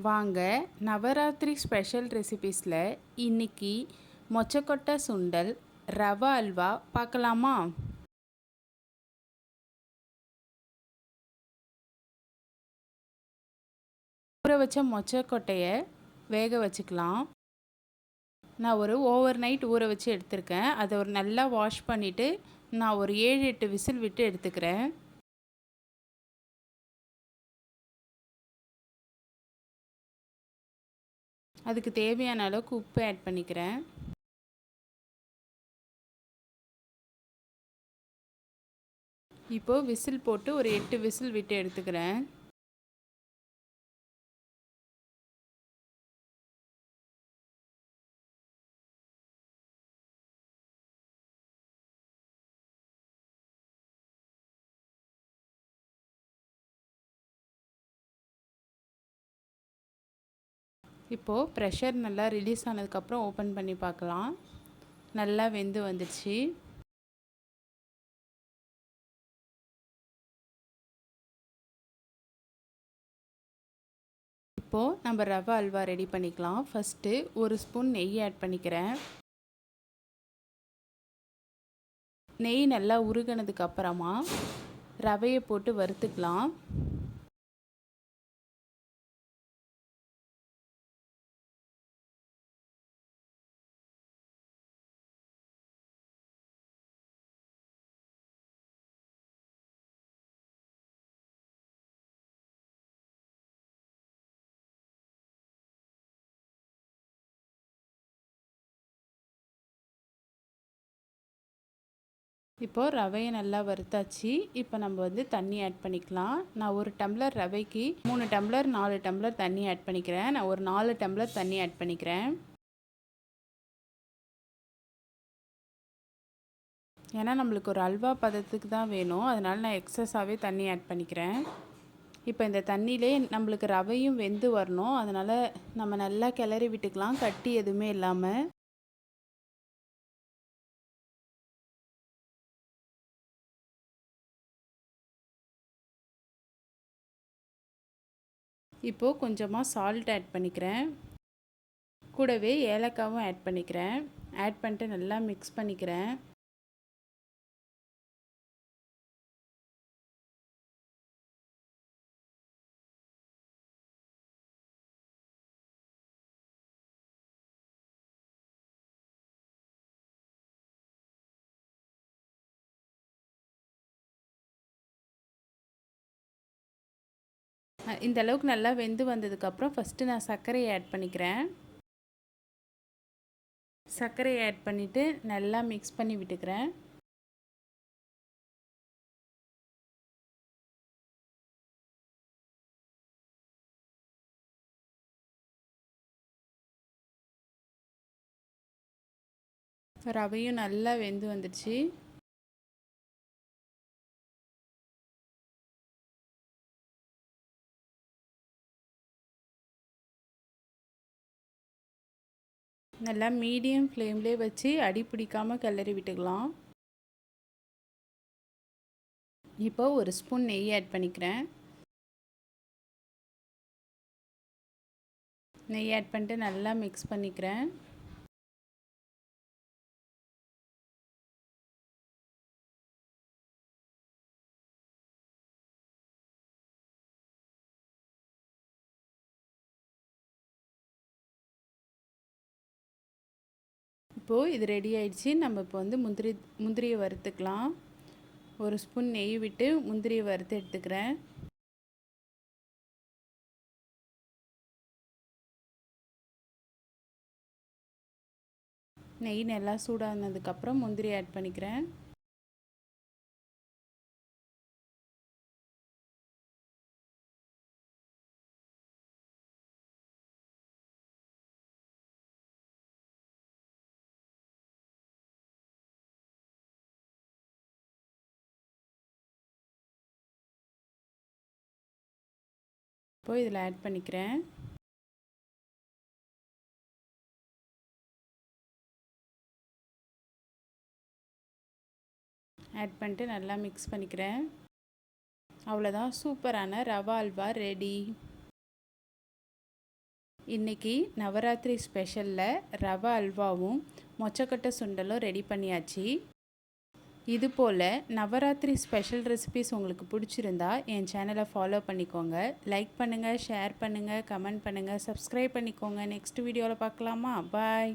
வாங்க நவராத்திரி ஸ்பெஷல் ரெசிபீஸில் இன்னைக்கு மொச்சக்கொட்டை சுண்டல் ரவா அல்வா பார்க்கலாமா? ஊற வச்ச மொச்சக்கொட்டையை வேக வச்சுக்கலாம். நான் ஒரு ஓவர் நைட் ஊற வச்சு எடுத்திருக்கேன். அதை ஒரு நல்லா வாஷ் பண்ணிவிட்டு நான் ஒரு 7-8 விசில் விட்டு எடுத்துக்கிறேன். அதுக்கு தேவையான அளவுக்கு உப்பு ஆட் பண்ணிக்கிறேன். இப்போது விசில் போட்டு ஒரு 8 விசில் விட்டு எடுத்துக்கிறேன். இப்போது ப்ரெஷர் நல்லா ரிலீஸ் ஆனதுக்கப்புறம் ஓப்பன் பண்ணி பார்க்கலாம். நல்லா வெந்து வந்துடுச்சு. இப்போது நம்ம ரவை அல்வா ரெடி பண்ணிக்கலாம். ஃபஸ்ட்டு ஒரு ஸ்பூன் நெய் ஆட் பண்ணிக்கிறேன். நெய் நல்லா உருகினதுக்கு அப்புறமா ரவையை போட்டு வறுத்துக்கலாம். இப்போது ரவையை நல்லா வறுத்தாச்சு. இப்போ நம்ம தண்ணி ஆட் பண்ணிக்கலாம். நான் ஒரு டம்ளர் ரவைக்கு 3 டம்ளர் 4 டம்ளர் தண்ணி ஆட் பண்ணிக்கிறேன். நான் ஒரு 4 டம்ளர் தண்ணி ஆட் பண்ணிக்கிறேன். ஏன்னா நம்மளுக்கு ஒரு அல்வா பதத்துக்கு தான் வேணும். அதனால் நான் எக்ஸஸாகவே தண்ணி ஆட் பண்ணிக்கிறேன். இப்போ இந்த தண்ணியிலே நம்மளுக்கு ரவையும் வெந்து வரணும். அதனால் நம்ம நல்லா கிளறி விட்டுக்கலாம், கட்டி எதுவுமே இல்லாமல். இப்போது கொஞ்சமாக சால்ட் ஆட் பண்ணிக்கிறேன். கூடவே ஏலக்காவும் ஆட் பண்ணிக்கிறேன். ஆட் பண்ணிட்டு நல்லா மிக்ஸ் பண்ணிக்கிறேன். இந்த அளவுக்கு நல்லா வெந்து வந்ததுக்கப்புறம் ஃபஸ்ட்டு நான் சர்க்கரையை ஆட் பண்ணிக்கிறேன். சர்க்கரையை ஆட் பண்ணிவிட்டு நல்லா மிக்ஸ் பண்ணி விட்டுக்கிறேன். ரவையும் நல்லா வெந்து வந்துடுச்சு. நல்லா மீடியம் ஃப்ளேம்லேயே வச்சு அடி பிடிக்காமல் கிளறி விட்டுக்கலாம். இப்போ ஒரு ஸ்பூன் நெய் ஆட் பண்ணிக்கிறேன். நெய் ஆட் பண்ணிட்டு நல்லா மிக்ஸ் பண்ணிக்கிறேன். இப்போது இது ரெடி ஆயிடுச்சு. நம்ம இப்போ முந்திரியை வறுத்துக்கலாம். ஒரு ஸ்பூன் நெய் விட்டு முந்திரியை வறுத்து எடுத்துக்கிறேன். நெய் நல்லா சூடானதுக்கப்புறம் முந்திரி ஆட் பண்ணிக்கிறேன். இப்போ இதில் ஆட் பண்ணிக்கிறேன். ஆட் பண்ணிட்டு நல்லா மிக்ஸ் பண்ணிக்கிறேன். அவ்வளோதான், சூப்பரான ரவா அல்வா ரெடி. இன்றைக்கி நவராத்திரி ஸ்பெஷலில் ரவை அல்வாவும் மொச்சக்கொட்டை சுண்டலும் ரெடி பண்ணியாச்சு. இது போல் நவராத்திரி ஸ்பெஷல் ரெசிபிஸ் உங்களுக்கு பிடிச்சிருந்தா என் சேனலை ஃபாலோ பண்ணிக்கோங்க. லைக் பண்ணுங்கள், ஷேர் பண்ணுங்கள், கமெண்ட் பண்ணுங்கள், சப்ஸ்கிரைப் பண்ணிக்கோங்க. நெக்ஸ்ட் வீடியோவில் பார்க்கலாமா? பாய்.